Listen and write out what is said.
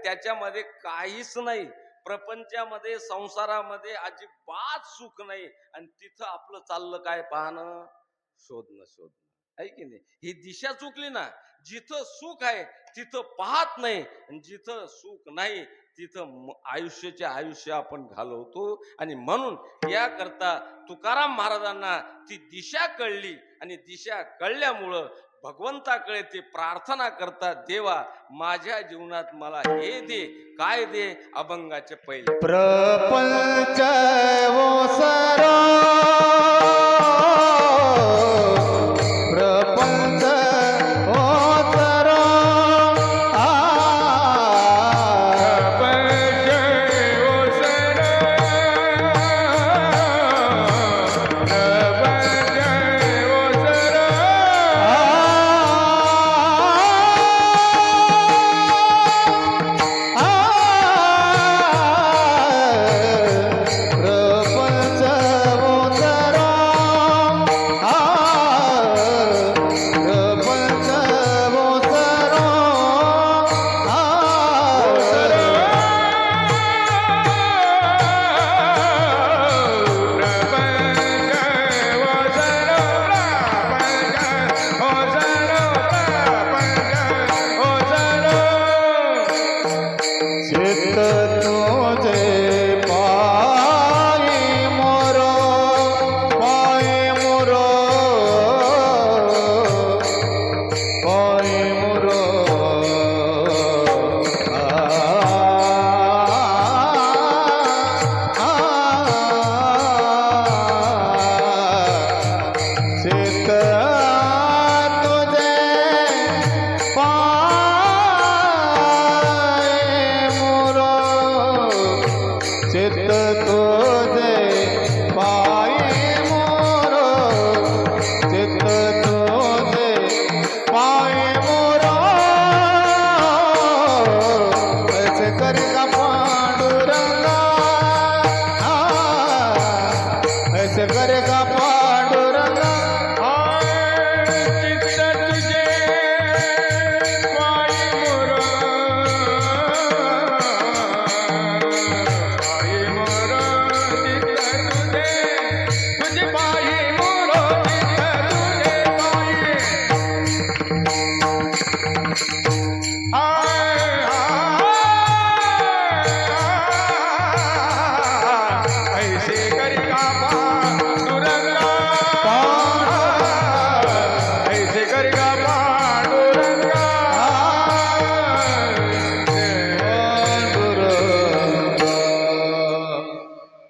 त्याच्यामध्ये काहीच नाही. प्रपंचामध्ये संसारामध्ये अजिबात सुख नाही. आणि तिथं आपलं चाललं काय? पाहणं, शोधणं आहे की नाही? ही दिशा चुकली ना. जिथं सुख आहे तिथं पाहत नाही, आणि जिथं सुख नाही तिथं आयुष्याचे आयुष्य आपण घालवतो. आणि म्हणून याकरता तुकाराम महाराजांना ती दिशा कळली, आणि दिशा कळल्यामुळं भगवंताकडे ते प्रार्थना करतात, देवा माझ्या जीवनात मला हे दे. काय दे? अभंगाचे पहिले प्रपंच ओसरा, प्रपंच ओसरा, चित्त